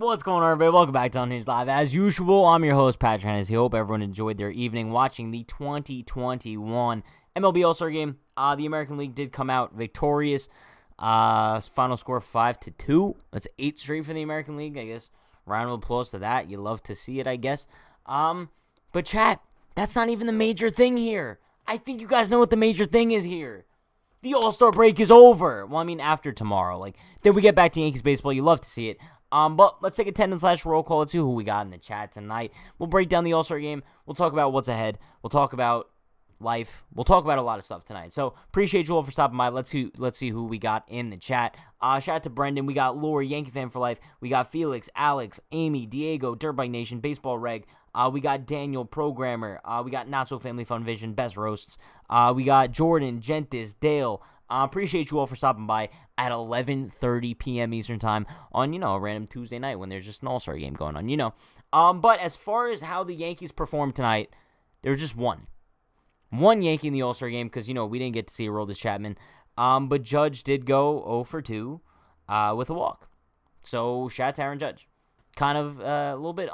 What's going on, everybody? Welcome back to Unhinged Live. As usual, I'm your host, Patrick Hennessy. Hope everyone enjoyed their evening watching the 2021 MLB All-Star Game. The American League did come out victorious. Final score 5-2. That's 8 straight for the American League, I guess. Round of applause to that. You love to see it, I guess. But chat, that's not even the major thing here. I think you guys know what the major thing is here. The All-Star break is over. Well, I mean, after tomorrow. Then we get back to Yankees baseball. You love to see it. But let's take attendance/roll call. Let's see who we got in the chat tonight. We'll break down the All-Star game. We'll talk about what's ahead. We'll talk about life. We'll talk about a lot of stuff tonight. So appreciate you all for stopping by. Let's see who we got in the chat. Shout out to Brendan. We got Lori, Yankee fan for life. We got Felix, Alex, Amy, Diego, Dirtbike Nation, Baseball Reg. We got Daniel, Programmer. We got Not So Family Fun Vision, Best Roasts. We got Jordan, Gentis, Dale. Appreciate you all for stopping by at 11:30 p.m. Eastern Time on, a random Tuesday night when there's just an All-Star game going on, But as far as how the Yankees performed tonight, there was just one Yankee in the All-Star game because, we didn't get to see Aroldis Chapman. But Judge did go 0 for 2 with a walk. So, shout out to Aaron Judge. Kind of a little bit,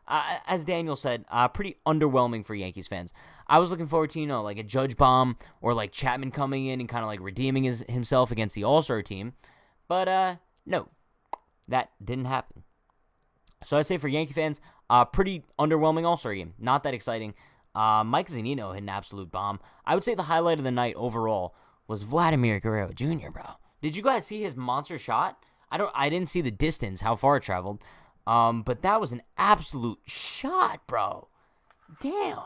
as Daniel said, pretty underwhelming for Yankees fans. I was looking forward to, like a Judge bomb or like Chapman coming in and kind of like redeeming himself against the All-Star team. But, no, that didn't happen. So I say for Yankee fans, pretty underwhelming All-Star game. Not that exciting. Mike Zunino hit an absolute bomb. I would say the highlight of the night overall was Vladimir Guerrero Jr., bro. Did you guys see his monster shot? I didn't see the distance, how far it traveled. But that was an absolute shot, bro. Damn.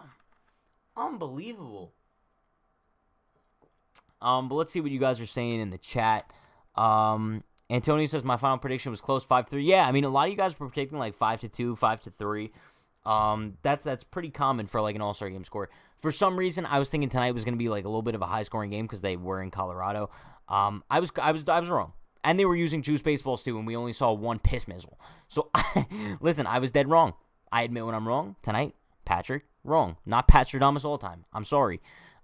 Unbelievable. But let's see what you guys are saying in the chat. Antonio says my final prediction was close, 5-3. Yeah, I mean, a lot of you guys were predicting like 5-2, 5-3. That's pretty common for like an All-Star game score. For some reason, I was thinking tonight was going to be like a little bit of a high-scoring game because they were in Colorado. I was wrong. And they were using juice baseballs too, and we only saw one piss missile. So, listen, I was dead wrong. I admit when I'm wrong. Tonight, Patrick, wrong. Not Pastradamus all the time. I'm sorry.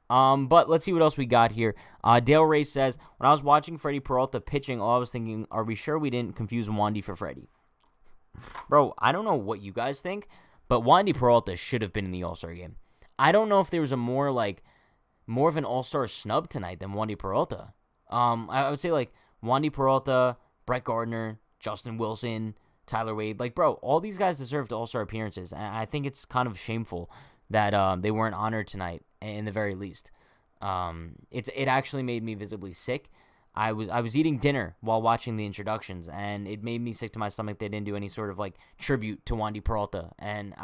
But let's see what else we got here. Dale Ray says, when I was watching Freddie Peralta pitching, all I was thinking, are we sure we didn't confuse Wandy for Freddie? Bro, I don't know what you guys think, but Wandy Peralta should have been in the All-Star game. I don't know if there was more of an All-Star snub tonight than Wandy Peralta. I would say Wandy Peralta, Brett Gardner, Justin Wilson, Tyler Wade. Bro, all these guys deserved All-Star appearances, and I think it's kind of shameful that they weren't honored tonight, in the very least. It actually made me visibly sick. I was eating dinner while watching the introductions, and it made me sick to my stomach. They didn't do any sort of tribute to Wandy Peralta, and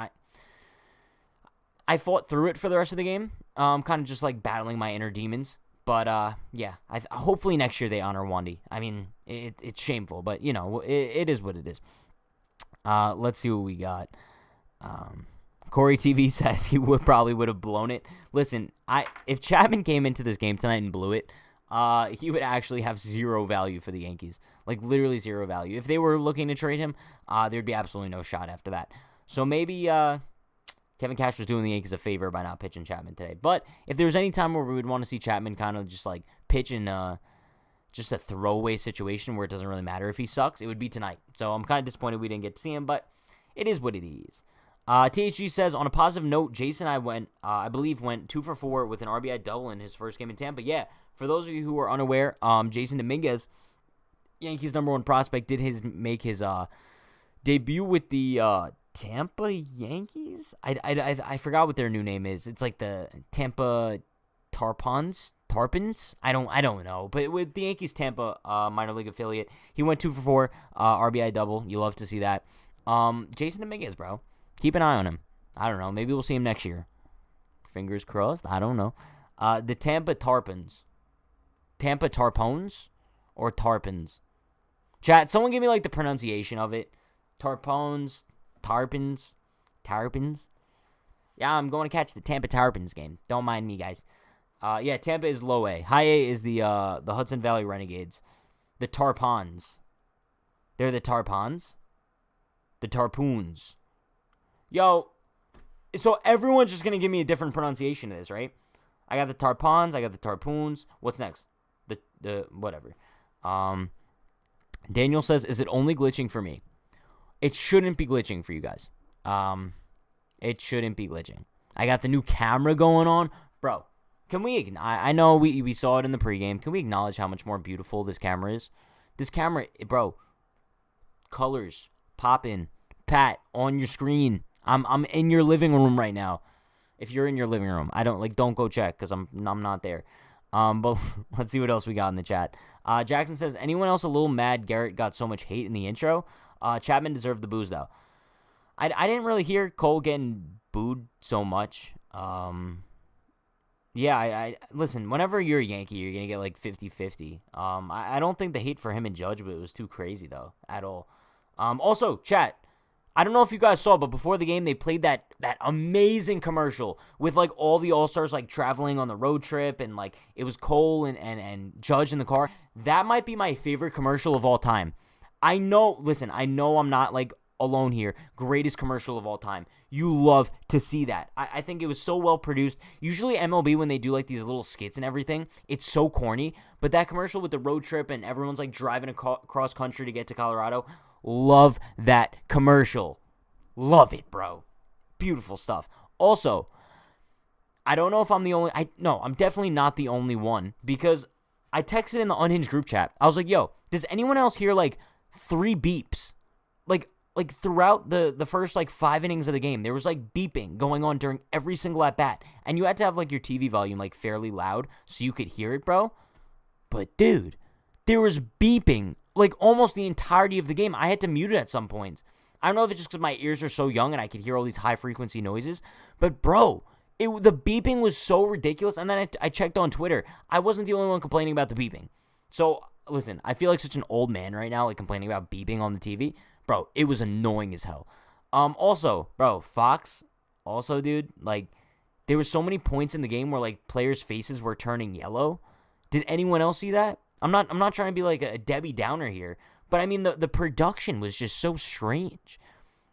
I fought through it for the rest of the game, kind of just battling my inner demons. But, yeah, hopefully next year they honor Wandy. I mean, it's shameful, but, it is what it is. Let's see what we got. Corey TV says he probably would have blown it. Listen, if Chapman came into this game tonight and blew it, he would actually have zero value for the Yankees. Literally zero value. If they were looking to trade him, there'd be absolutely no shot after that. So maybe, Kevin Cash was doing the Yankees a favor by not pitching Chapman today. But if there was any time where we would want to see Chapman kind of just pitch in just a throwaway situation where it doesn't really matter if he sucks, it would be tonight. So I'm kind of disappointed we didn't get to see him, but it is what it is. THG says, on a positive note, Jason I believe went 2 for 4 with an RBI double in his first game in Tampa. Yeah, for those of you who are unaware, Jason Dominguez, Yankees' #1 prospect, did make his debut with the Tampa Yankees? I forgot what their new name is. It's the Tampa Tarpons? I don't know. But with the Yankees Tampa minor league affiliate, he went 2 for 4, RBI double. You love to see that. Jason Dominguez, bro. Keep an eye on him. I don't know. Maybe we'll see him next year. Fingers crossed. I don't know. The Tampa Tarpons. Tampa Tarpones or Tarpons? Chat, someone give me the pronunciation of it. Tarpons. Tarpons. Yeah, I'm going to catch the Tampa Tarpons game. Don't mind me, guys. Yeah, Tampa is low A. High A is the Hudson Valley Renegades. The Tarpons. They're the Tarpons? The Tarpoons. Yo, so everyone's just going to give me a different pronunciation of this, right? I got the Tarpons. I got the Tarpoons. What's next? The whatever. Daniel says, is it only glitching for me? it shouldn't be glitching for you guys. It shouldn't be glitching. I got the new camera going on. Bro, can we, I know we saw it in the pregame. Can we acknowledge how much more beautiful this camera is? This camera, bro, colors, pop in, Pat, on your screen. I'm in your living room right now. If you're in your living room, don't go check because I'm not there. But let's see what else we got in the chat. Jackson says, anyone else a little mad Garrett got so much hate in the intro? Chapman deserved the boos though. I didn't really hear Cole getting booed so much. Yeah, I listen, whenever you're a Yankee, you're going to get like 50-50. I don't think the hate for him and Judge, but it was too crazy though, at all. Also, chat, I don't know if you guys saw, but before the game, they played that amazing commercial with like all the All-Stars like traveling on the road trip, and like it was Cole and Judge in the car. That might be my favorite commercial of all time. I know I'm not like alone here. Greatest commercial of all time. You love to see that. I think it was so well produced. Usually MLB, when they do like these little skits and everything, it's so corny. But that commercial with the road trip and everyone's like driving across country to get to Colorado, love that commercial. Love it, bro. Beautiful stuff. Also, I don't know if I'm the only... I'm definitely not the only one, because I texted in the Unhinged group chat. I was like, yo, does anyone else hear like 3 beeps? Like throughout the first like 5 innings of the game, there was like beeping going on during every single at bat, and you had to have like your TV volume like fairly loud so you could hear it, bro. But dude, there was beeping like almost the entirety of the game. I had to mute it at some points. I don't know if it's just because my ears are so young and I could hear all these high frequency noises, but bro, the beeping was so ridiculous. And then I checked on Twitter. I wasn't the only one complaining about the beeping. So listen, I feel like such an old man right now, like complaining about beeping on the TV. Bro, it was annoying as hell. Also, bro, Fox, also, dude, like, there were so many points in the game where, like, players' faces were turning yellow. Did anyone else see that? I'm not trying to be, like, a Debbie Downer here, but, I mean, the production was just so strange.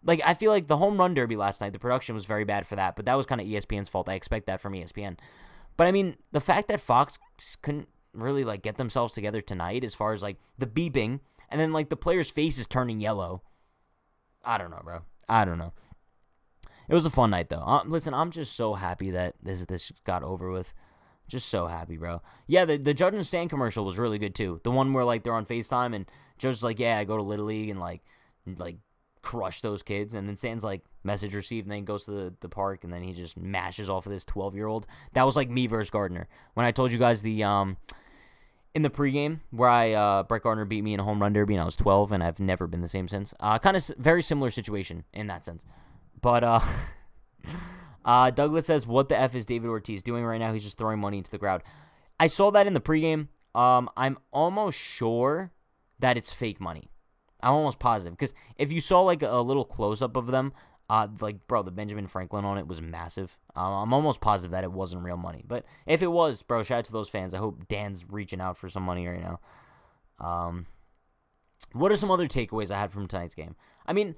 Like, I feel like the home run derby last night, the production was very bad for that, but that was kind of ESPN's fault. I expect that from ESPN. But, I mean, the fact that Fox couldn't really, like, get themselves together tonight as far as, like, the beeping, and then, like, the player's face is turning yellow. I don't know, bro. I don't know. It was a fun night, though. Listen, I'm just so happy that this got over with. Just so happy, bro. Yeah, the Judge and Stan commercial was really good, too. The one where, like, they're on FaceTime, and Judge's like, yeah, I go to Little League, and, like crush those kids. And then Stan's like, message received, and then he goes to the park, and then he just mashes off of this 12-year-old. That was, like, me versus Gardner. When I told you guys in the pregame, where Brett Gardner beat me in a home run derby, and I was 12, and I've never been the same since. Kind of very similar situation in that sense. But Douglas says, what the F is David Ortiz doing right now? He's just throwing money into the crowd. I saw that in the pregame. I'm almost sure that it's fake money. I'm almost positive, because if you saw like a little close-up of them, like, bro, the Benjamin Franklin on it was massive. I'm almost positive that it wasn't real money. But if it was, bro, shout out to those fans. I hope Dan's reaching out for some money right now. What are some other takeaways I had from tonight's game? I mean,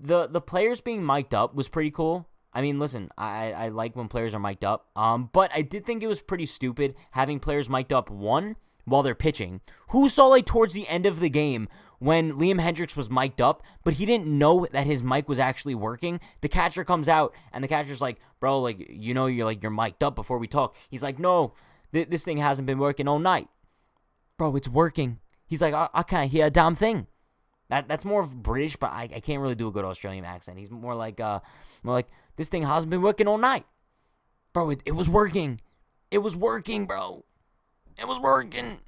the players being mic'd up was pretty cool. I mean, listen, I like when players are mic'd up. But I did think it was pretty stupid having players mic'd up, one, while they're pitching. Who saw, like, towards the end of the game when Liam Hendricks was mic'd up, but he didn't know that his mic was actually working? The catcher comes out, and the catcher's like, bro, like, you know, you're mic'd up before we talk. He's like, no, this thing hasn't been working all night. Bro, it's working. He's like, I can't hear a damn thing. That's more of British, but I can't really do a good Australian accent. He's more like, this thing hasn't been working all night. Bro, it was working. It was working, bro. It was working.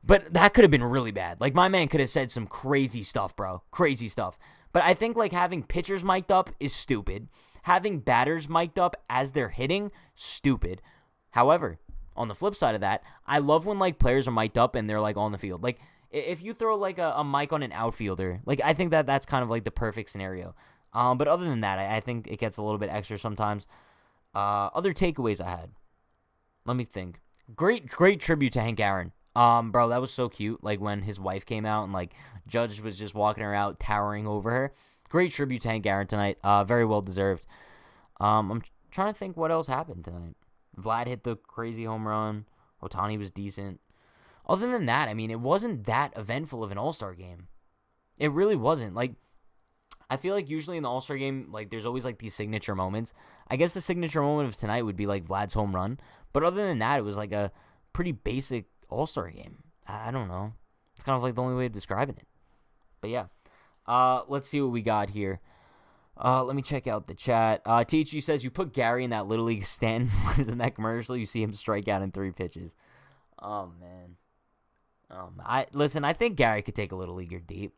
But that could have been really bad. Like, my man could have said some crazy stuff, bro. Crazy stuff. But I think, like, having pitchers mic'd up is stupid. Having batters mic'd up as they're hitting, stupid. However, on the flip side of that, I love when, like, players are mic'd up and they're, like, on the field. Like, if you throw, like, a mic on an outfielder, like, I think that's kind of, like, the perfect scenario. But other than that, I think it gets a little bit extra sometimes. Other takeaways I had. Let me think. Great tribute to Hank Aaron. Bro, that was so cute. Like, when his wife came out and, like, Judge was just walking her out, towering over her. Great tribute to Hank Aaron tonight. Very well deserved. I'm trying to think what else happened tonight. Vlad hit the crazy home run. Ohtani was decent. Other than that, I mean, it wasn't that eventful of an All-Star game. It really wasn't. Like, I feel like usually in the All-Star game, like, there's always, like, these signature moments. I guess the signature moment of tonight would be, like, Vlad's home run. But other than that, it was, like, a pretty basic All-Star game. I don't know. It's kind of, like, the only way of describing it. But, yeah. Let's see what we got here. Let me check out the chat. THG says, you put Gary in that Little League stand was in that commercial. You see him strike out in 3 pitches. Oh, man. Listen, I think Gary could take a Little Leaguer deep.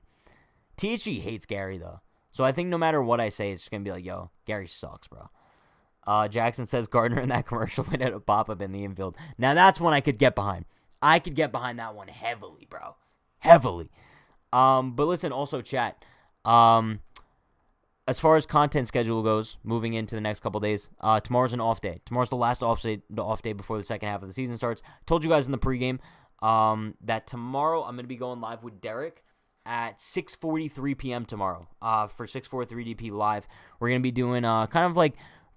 THG hates Gary, though. So I think no matter what I say, it's just going to be like, yo, Gary sucks, bro. Jackson says Gardner in that commercial would hit a pop-up in the infield. Now, that's one I could get behind. I could get behind that one heavily, bro. Heavily. But listen, also, chat. As far as content schedule goes, moving into the next couple days, tomorrow's an off day. Tomorrow's the last off day before the second half of the season starts. Told you guys in the pregame that tomorrow I'm going to be going live with Derek at 6:43 p.m. tomorrow for 643 DP Live. We're going to be doing kind of like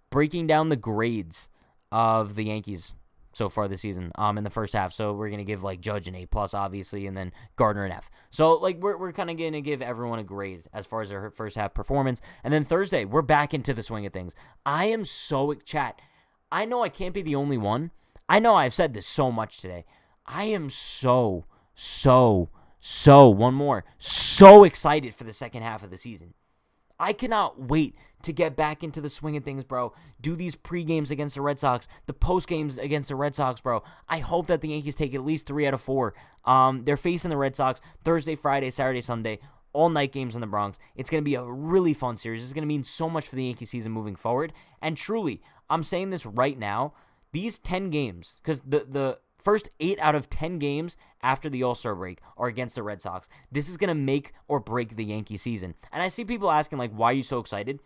breaking down the grades of the Yankees so far this season in the first half. So we're going to give like Judge an A+, obviously, and then Gardner an F. So like we're kind of going to give everyone a grade as far as their first half performance. And then Thursday, we're back into the swing of things. I am so chat. I know I can't be the only one. I know I've said this so much today. I am so excited for the second half of the season. I cannot wait to get back into the swing of things, bro. Do these pre-games against the Red Sox, the post-games against the Red Sox, bro. I hope that the Yankees take at least 3 out of 4. They're facing the Red Sox Thursday, Friday, Saturday, Sunday, all night games in the Bronx. It's going to be a really fun series. It's going to mean so much for the Yankee season moving forward. And truly, I'm saying this right now, these 10 games, because the first 8 out of 10 games after the All-Star break are against the Red Sox. This is going to make or break the Yankee season. And I see people asking, like, why are you so excited?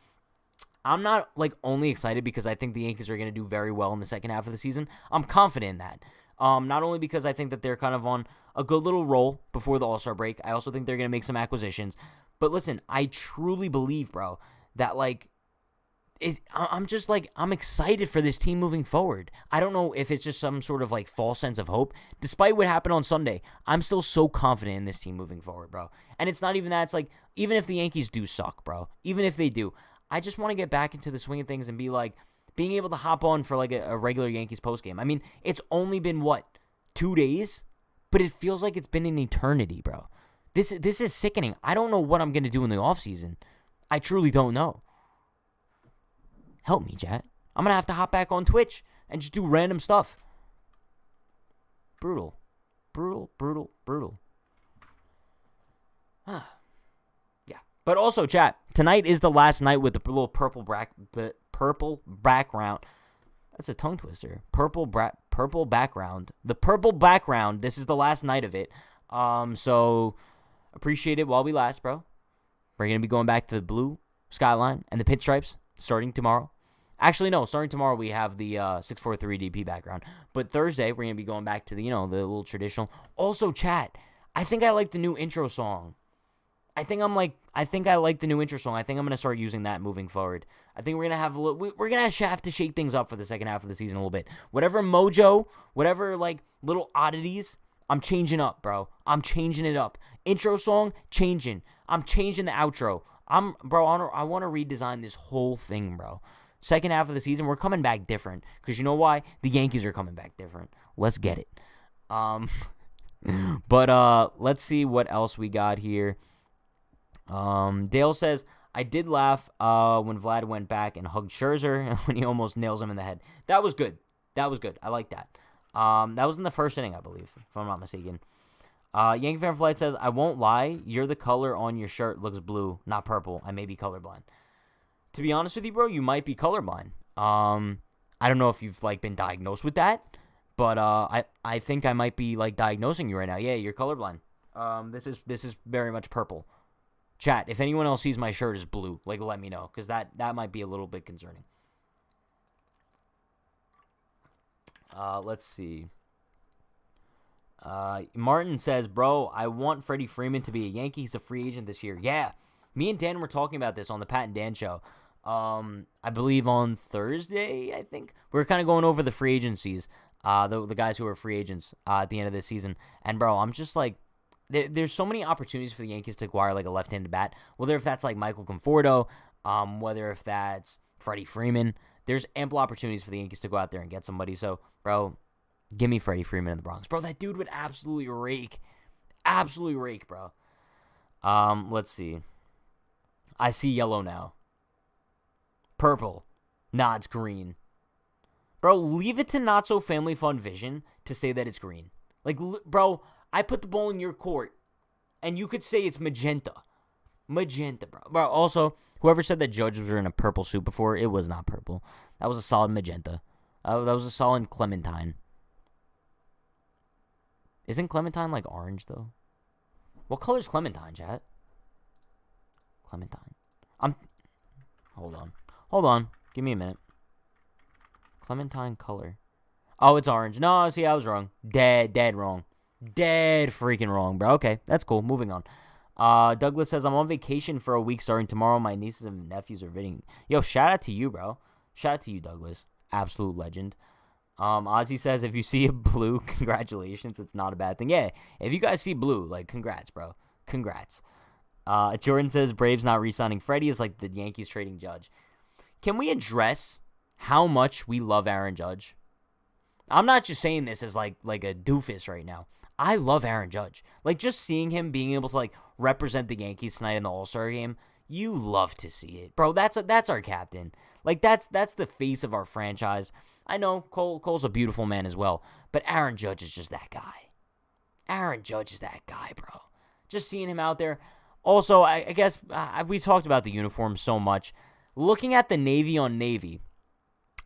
I'm not, like, only excited because I think the Yankees are going to do very well in the second half of the season. I'm confident in that. Not only because I think that they're kind of on a good little roll before the All-Star break. I also think they're going to make some acquisitions. But listen, I truly believe, bro, that, like, I'm excited for this team moving forward. I don't know if it's just some sort of like false sense of hope. Despite what happened on Sunday, I'm still so confident in this team moving forward, bro. And it's not even that. It's like, even if the Yankees do suck, bro, even if they do, I just want to get back into the swing of things and be like, being able to hop on for like a regular Yankees postgame. I mean, it's only been, 2 days? But it feels like it's been an eternity, bro. This is sickening. I don't know what I'm going to do in the offseason. I truly don't know. Help me, chat. I'm going to have to hop back on Twitch and just do random stuff. Brutal. Yeah. But also, chat, tonight is the last night with the little purple background. That's a tongue twister. Purple background. The purple background. This is the last night of it. So appreciate it while we last, bro. We're going to be going back to the blue skyline and the pinstripes starting tomorrow. Actually, no. Starting tomorrow, we have the 643 DP background. But Thursday, we're going to be going back to the, the little traditional. Also, chat, I think I like the new intro song. I think I like the new intro song. I think I'm going to start using that moving forward. I think we're going to have we're going to have to shake things up for the second half of the season a little bit. Whatever mojo, whatever, like, little oddities, I'm changing up, bro. I'm changing it up. Intro song, changing. I'm changing the outro. I want to redesign this whole thing, bro. Second half of the season, we're coming back different. Because you know why? The Yankees are coming back different. Let's get it. But let's see what else we got here. Dale says, I did laugh when Vlad went back and hugged Scherzer when he almost nails him in the head. That was good. I like that. That was in the first inning, I believe, if I'm not mistaken. Yankee Fan Flight says, I won't lie, the color on your shirt looks blue, not purple. I may be colorblind. To be honest with you, bro, you might be colorblind. I don't know if you've, like, been diagnosed with that, but I think I might be, like, diagnosing you right now. Yeah, you're colorblind. This is very much purple. Chat, if anyone else sees my shirt as blue, like, let me know, because that might be a little bit concerning. Let's see. Martin says, bro, I want Freddie Freeman to be a Yankee. He's a free agent this year. Yeah, me and Dan were talking about this on the Pat and Dan show. I believe on Thursday, I think. We were kind of going over the free agencies, the guys who are free agents at the end of this season. And, bro, I'm just like, there's so many opportunities for the Yankees to acquire like a left-handed bat, whether if that's like Michael Conforto, whether if that's Freddie Freeman. There's ample opportunities for the Yankees to go out there and get somebody. So, bro, give me Freddie Freeman in the Bronx. Bro, that dude would absolutely rake. Absolutely rake, bro. Let's see. I see yellow now. Purple. Nah, it's green. Bro, leave it to Not So Family Fun Vision to say that it's green. Like, bro, I put the ball in your court, and you could say it's magenta. Magenta, bro. Bro, also, whoever said that Judge was in a purple suit before, it was not purple. That was a solid magenta. That was a solid Clementine. Isn't Clementine like orange, though? What color is Clementine, chat? Clementine. Hold on. Give me a minute. Clementine color. Oh, it's orange. No, see, I was wrong. Dead wrong. Dead freaking wrong, bro. Okay, that's cool. Moving on. Douglas says, I'm on vacation for a week starting tomorrow. My nieces and nephews are visiting. Yo, shout out to you, bro. Shout out to you, Douglas. Absolute legend. Ozzy says, if you see a blue, congratulations. It's not a bad thing. Yeah, if you guys see blue, like, congrats, bro. Congrats. Jordan says, Braves not re-signing Freddie is like the Yankees trading Judge. Can we address how much we love Aaron Judge? I'm not just saying this as like a doofus right now. I love Aaron Judge. Like, just seeing him being able to, like, represent the Yankees tonight in the All-Star game, you love to see it. Bro, that's our captain. Like, that's the face of our franchise. I know Cole's a beautiful man as well, but Aaron Judge is just that guy. Aaron Judge is that guy, bro. Just seeing him out there. Also, I guess we talked about the uniform so much. Looking at the Navy on Navy,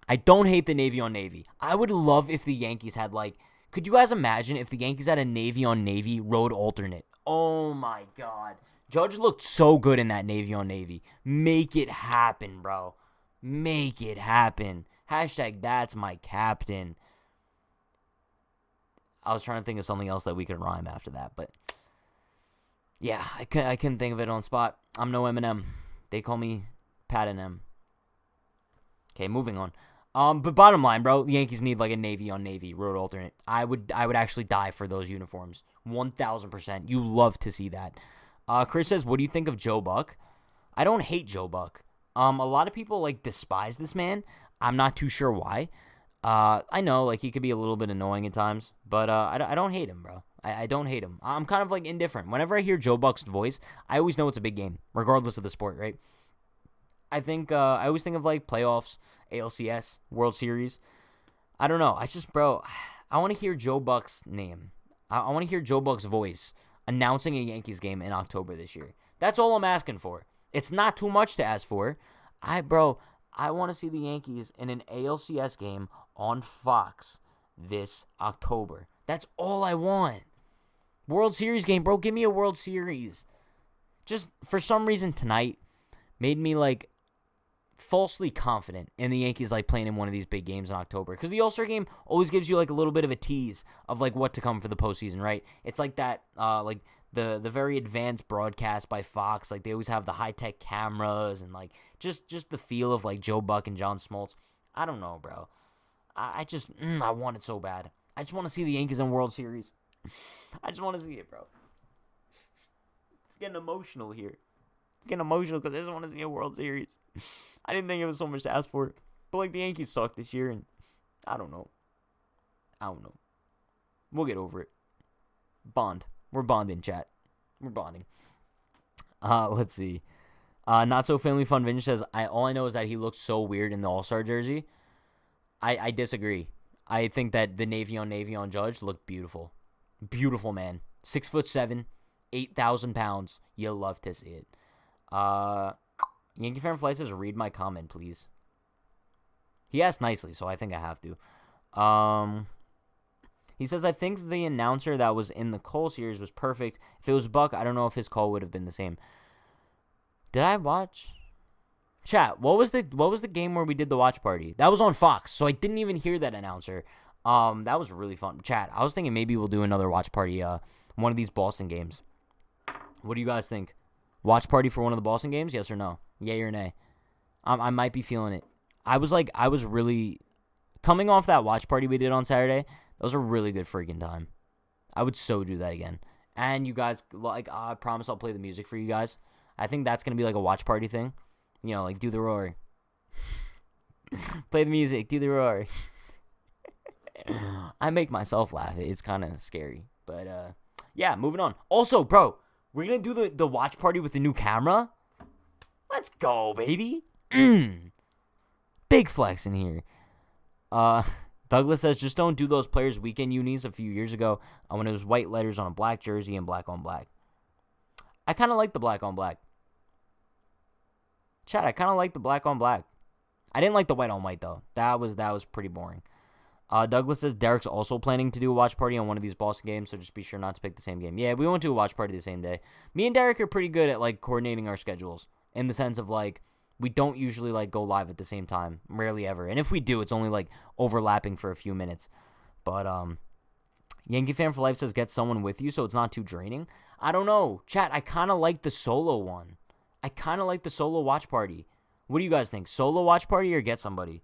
I don't hate the Navy on Navy. I would love if the Yankees had, like, could you guys imagine if the Yankees had a Navy on Navy road alternate? Oh, my God. Judge looked so good in that Navy on Navy. Make it happen, bro. Make it happen. Hashtag that's my captain. I was trying to think of something else that we could rhyme after that, but yeah, I couldn't think of it on the spot. I'm no Eminem. They call me Pat and M. Okay, moving on. But bottom line, bro, the Yankees need like a Navy on Navy road alternate. I would actually die for those uniforms. 1,000%. You love to see that. Chris says, what do you think of Joe Buck? I don't hate Joe Buck. A lot of people like despise this man. I'm not too sure why. I know like he could be a little bit annoying at times, but I don't hate him, bro. I don't hate him. I'm kind of like indifferent. Whenever I hear Joe Buck's voice, I always know it's a big game, regardless of the sport, right? I think I always think of like playoffs, ALCS, World Series. I don't know. I want to hear Joe Buck's name. I want to hear Joe Buck's voice announcing a Yankees game in October this year. That's all I'm asking for. It's not too much to ask for. I want to see the Yankees in an ALCS game on Fox this October. That's all I want. World Series game, bro. Give me a World Series. Just for some reason tonight made me like falsely confident in the Yankees like playing in one of these big games in October, because the All-Star game always gives you like a little bit of a tease of like what to come for the postseason, right? It's like that like the very advanced broadcast by Fox, like they always have the high-tech cameras and like just the feel of like Joe Buck and John Smoltz. I don't know, bro. I want it so bad. I just want to see the Yankees in World Series. I just want to see it, bro. It's getting emotional here. Getting emotional because I just want to see a World Series. I didn't think it was so much to ask for, but like the Yankees suck this year, and I don't know. We'll get over it. Bond. We're bonding, chat. We're bonding. Let's see. Not So Family Fun Vintage says, all I know is that he looks so weird in the All-Star jersey. I disagree. I think that the Navy on Judge looked beautiful. Beautiful, man. 6'7", 8,000 pounds. You'll love to see it. Yankee Fan Flight says, read my comment, please. He asked nicely, so I think I have to. He says, I think the announcer that was in the Cole series was perfect. If it was Buck, I don't know if his call would have been the same. Did I watch? Chat, what was the game where we did the watch party? That was on Fox, so I didn't even hear that announcer. That was really fun. Chat, I was thinking maybe we'll do another watch party, one of these Boston games. What do you guys think? Watch party for one of the Boston games? Yes or no? Yay or nay? I might be feeling it. I was really coming off that watch party we did on Saturday. That was a really good freaking time. I would so do that again. And you guys, like, I promise I'll play the music for you guys. I think that's going to be like a watch party thing. You know, like, do the roar. Play the music, do the roar. I make myself laugh. It's kind of scary. But, yeah, moving on. Also, bro, we're going to do the watch party with the new camera. Let's go, baby. Big flex in here. Douglas says, just don't do those players' weekend unis a few years ago when it was white letters on a black jersey and black on black. I kind of like the black on black. Chat, I kind of like the black on black. I didn't like the white on white, though. That was pretty boring. Douglas says, Derek's also planning to do a watch party on one of these Boston games, so just be sure not to pick the same game. Yeah, we won't do a watch party the same day. Me and Derek are pretty good at, like, coordinating our schedules in the sense of, like, we don't usually, like, go live at the same time. Rarely ever. And if we do, it's only, like, overlapping for a few minutes. But, Yankee Fan for Life says, get someone with you so it's not too draining. I don't know. Chat, I kind of like the solo one. I kind of like the solo watch party. What do you guys think? Solo watch party or get somebody?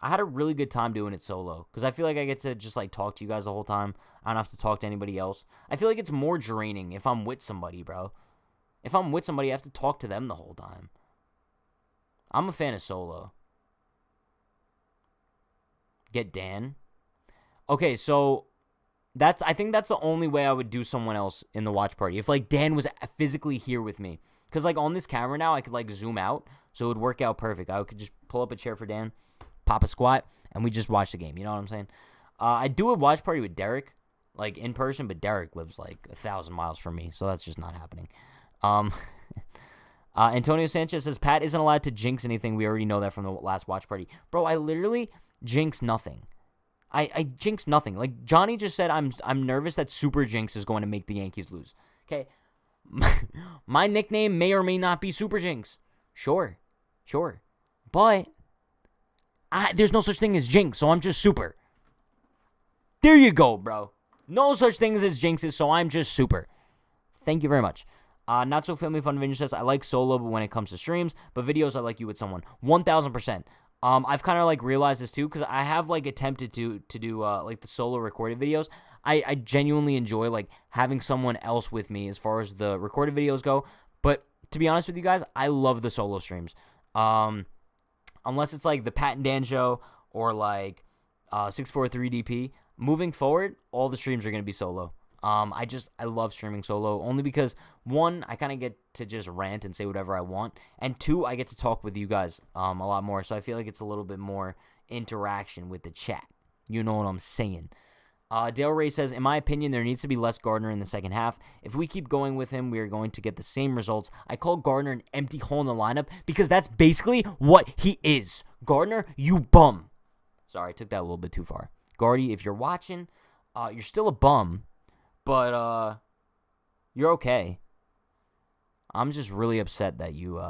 I had a really good time doing it solo. Because I feel like I get to just, like, talk to you guys the whole time. I don't have to talk to anybody else. I feel like it's more draining if I'm with somebody, bro. If I'm with somebody, I have to talk to them the whole time. I'm a fan of solo. Get Dan. Okay, so I think that's the only way I would do someone else in the watch party. If, like, Dan was physically here with me. Because, like, on this camera now, I could, like, zoom out. So it would work out perfect. I could just pull up a chair for Dan, pop a squat, and we just watch the game. You know what I'm saying? I do a watch party with Derek, like, in person. But Derek lives, like, 1,000 miles from me. So that's just not happening. Antonio Sanchez says, Pat isn't allowed to jinx anything. We already know that from the last watch party. Bro, I literally jinx nothing. I jinx nothing. Like, Johnny just said, I'm nervous that Super Jinx is going to make the Yankees lose. Okay? My nickname may or may not be Super Jinx. Sure. But there's no such thing as Jinx, so I'm just Super. There you go, bro. No such things as Jinxes, so I'm just Super. Thank you very much. Not So Family Fun Vintage says, I like solo when it comes to streams, but videos I like you with someone. 1,000%. I've kind of, like, realized this, too, because I have, like, attempted to do, like, the solo recorded videos. I genuinely enjoy, like, having someone else with me as far as the recorded videos go. But to be honest with you guys, I love the solo streams. Unless it's, like, the Pat and Dan show or, like, 643DP. Moving forward, all the streams are going to be solo. I love streaming solo only because, one, I kind of get to just rant and say whatever I want, and two, I get to talk with you guys a lot more, so I feel like it's a little bit more interaction with the chat. You know what I'm saying? Dale Ray says, in my opinion, there needs to be less Gardner in the second half. If we keep going with him, we are going to get the same results. I call Gardner an empty hole in the lineup because that's basically what he is. Gardner, you bum. Sorry, I took that a little bit too far. Gardy, if you're watching, you're still a bum. But, you're okay. I'm just really upset that you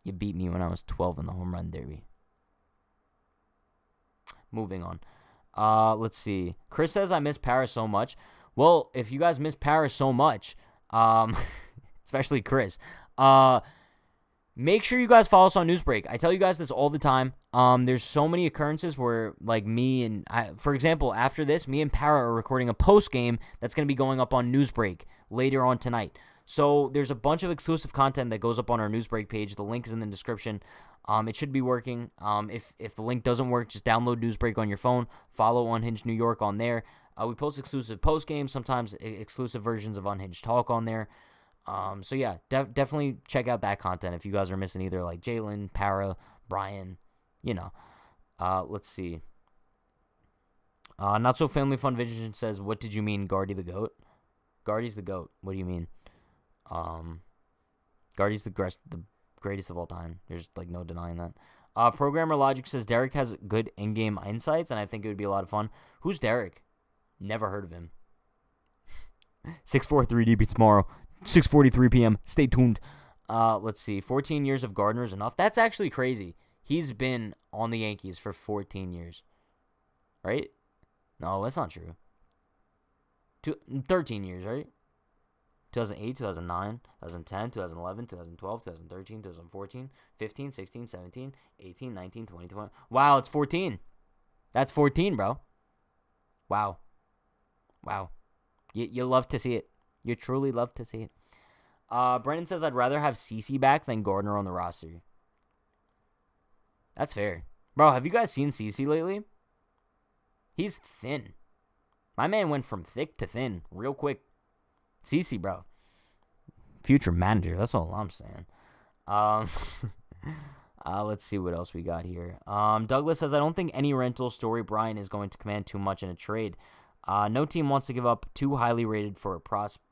beat me when I was 12 in the home run derby. Moving on. Let's see. Chris says, I miss Paris so much. Well, if you guys miss Paris so much, especially Chris, make sure you guys follow us on Newsbreak. I tell you guys this all the time. There's so many occurrences where, like, for example, after this, me and Para are recording a post game that's going to be going up on Newsbreak later on tonight. So there's a bunch of exclusive content that goes up on our Newsbreak page. The link is in the description. It should be working. If the link doesn't work, just download Newsbreak on your phone. Follow Unhinged New York on there. We post exclusive post games, sometimes exclusive versions of Unhinged Talk on there. So yeah, definitely check out that content if you guys are missing either, like, Jalen, Para, Brian, you know. Let's see. Not So Family Fun Vision says, what did you mean, Gardy the GOAT? Gardy's the GOAT. What do you mean? Gardy's the greatest of all time. There's, like, no denying that. Programmer Logic says, Derek has good in-game insights, and I think it would be a lot of fun. Who's Derek? Never heard of him. 643DB tomorrow. 6:43 p.m. Stay tuned. Let's see. 14 years of Gardner is enough. That's actually crazy. He's been on the Yankees for 14 years. Right? No, that's not true. 13 years, right? 2008, 2009, 2010, 2011, 2012, 2013, 2014, 15, 16, 17, 18, 19, 20, 21. Wow, it's 14. That's 14, bro. Wow. You love to see it. You truly love to see it. Brennan says, I'd rather have CeCe back than Gardner on the roster. That's fair. Bro, have you guys seen CeCe lately? He's thin. My man went from thick to thin real quick. CeCe, bro. Future manager. That's all I'm saying. Let's see what else we got here. Douglas says, I don't think any rental Story Bryant is going to command too much in a trade. No team wants to give up too highly rated for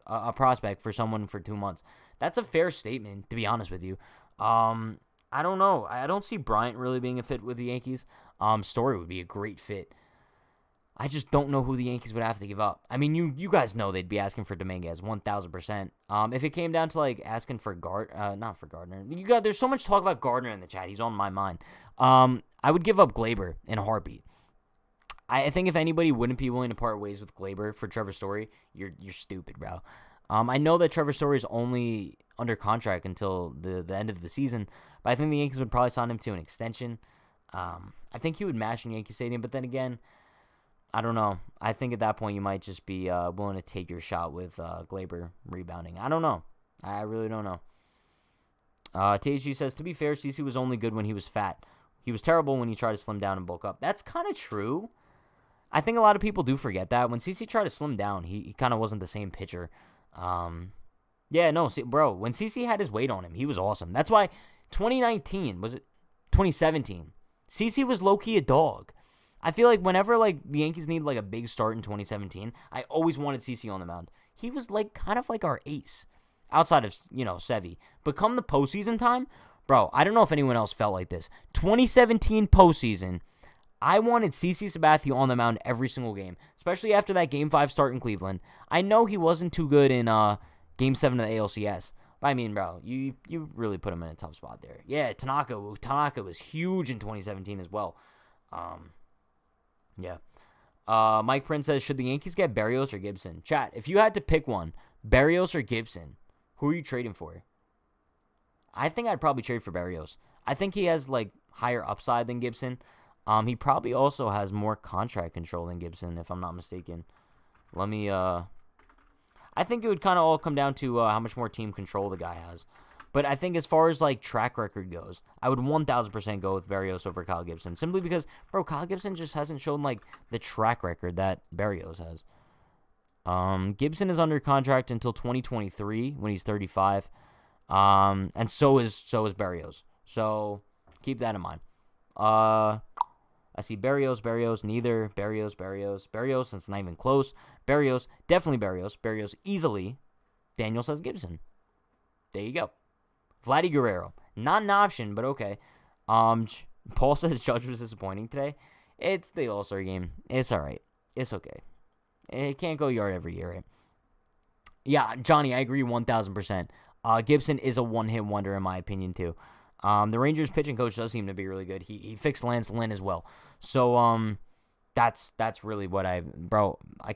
a prospect for someone for 2 months. That's a fair statement, to be honest with you. I don't know. I don't see Bryant really being a fit with the Yankees. Story would be a great fit. I just don't know who the Yankees would have to give up. I mean, you guys know they'd be asking for Dominguez 1,000%. If it came down to like asking for not for Gardner. There's so much talk about Gardner in the chat. He's on my mind. I would give up Glaber in a heartbeat. I think if anybody wouldn't be willing to part ways with Glaber for Trevor Story, you're stupid, bro. I know that Trevor Story is only under contract until the end of the season, but I think the Yankees would probably sign him to an extension. I think he would match in Yankee Stadium, but then again, I don't know. I think at that point you might just be willing to take your shot with Glaber rebounding. I don't know. I really don't know. THG says, to be fair, CeCe was only good when he was fat. He was terrible when he tried to slim down and bulk up. That's kind of true. I think a lot of people do forget that. When CeCe tried to slim down, he kind of wasn't the same pitcher. Yeah, no, bro, when CeCe had his weight on him, he was awesome. That's why 2019, was it 2017? CeCe was low-key a dog. I feel like whenever like the Yankees need like a big start in 2017, I always wanted CeCe on the mound. He was like kind of like our ace, outside of Sevy. But come the postseason time, bro, I don't know if anyone else felt like this. 2017 postseason, I wanted CeCe Sabathia on the mound every single game, especially after that Game 5 start in Cleveland. I know he wasn't too good in Game 7 of the ALCS. But I mean, bro, you really put him in a tough spot there. Yeah, Tanaka was huge in 2017 as well. Yeah. Mike Prince says, should the Yankees get Berrios or Gibson? Chat, if you had to pick one, Berrios or Gibson, who are you trading for? I think I'd probably trade for Berrios. I think he has like higher upside than Gibson. He probably also has more contract control than Gibson, if I'm not mistaken. Let me, I think it would kind of all come down to how much more team control the guy has. But I think as far as, like, track record goes, I would 1,000% go with Berrios over Kyle Gibson. Simply because, bro, Kyle Gibson just hasn't shown, like, the track record that Berrios has. Gibson is under contract until 2023 when he's 35. And so is Berrios. So keep that in mind. I see Berrios, neither. Berrios, that's not even close. Berrios, definitely Berrios, easily. Daniel says Gibson. There you go. Vladdy Guerrero, not an option, but okay. Paul says Judge was disappointing today. It's the All-Star game. It's all right. It's okay. It can't go yard every year, right? Yeah, Johnny, I agree 1,000%. Gibson is a one-hit wonder in my opinion too. The Rangers pitching coach does seem to be really good. He fixed Lance Lynn as well. So that's really what I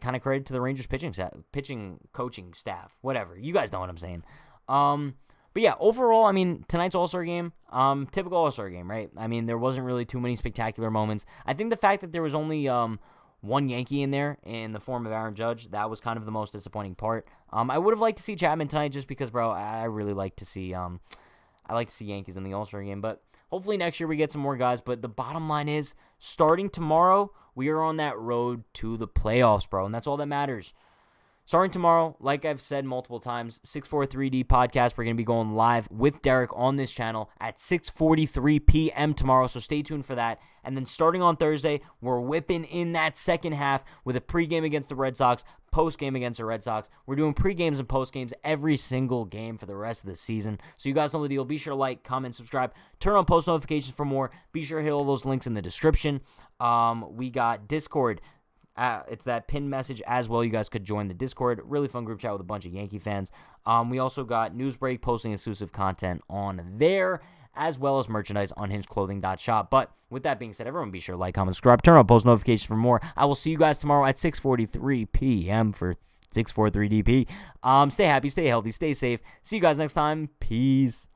kind of credit to the Rangers pitching coaching staff. Whatever. You guys know what I'm saying. But yeah, overall, I mean, tonight's All-Star game, typical All-Star game, right? I mean, there wasn't really too many spectacular moments. I think the fact that there was only one Yankee in there in the form of Aaron Judge, that was kind of the most disappointing part. I would have liked to see Chapman tonight just because, bro, I really like to see Yankees in the All-Star game. But hopefully next year we get some more guys. But the bottom line is, starting tomorrow, we are on that road to the playoffs, bro, and that's all that matters. Starting tomorrow, like I've said multiple times, 643D podcast. We're going to be going live with Derek on this channel at 6:43 p.m. tomorrow, so stay tuned for that. And then starting on Thursday, we're whipping in that second half with a pregame against the Red Sox, postgame against the Red Sox. We're doing pregames and postgames every single game for the rest of the season. So you guys know the deal. Be sure to like, comment, subscribe, turn on post notifications for more. Be sure to hit all those links in the description. We got Discord. It's that pinned message as well. You guys could join the Discord. Really fun group chat with a bunch of Yankee fans. We also got Newsbreak posting exclusive content on there, as well as merchandise on UnhingedClothing.shop. But with that being said, everyone be sure to like, comment, subscribe, turn on post notifications for more. I will see you guys tomorrow at 6:43 p.m. for 643 DP. Stay happy, stay healthy, stay safe. See you guys next time. Peace.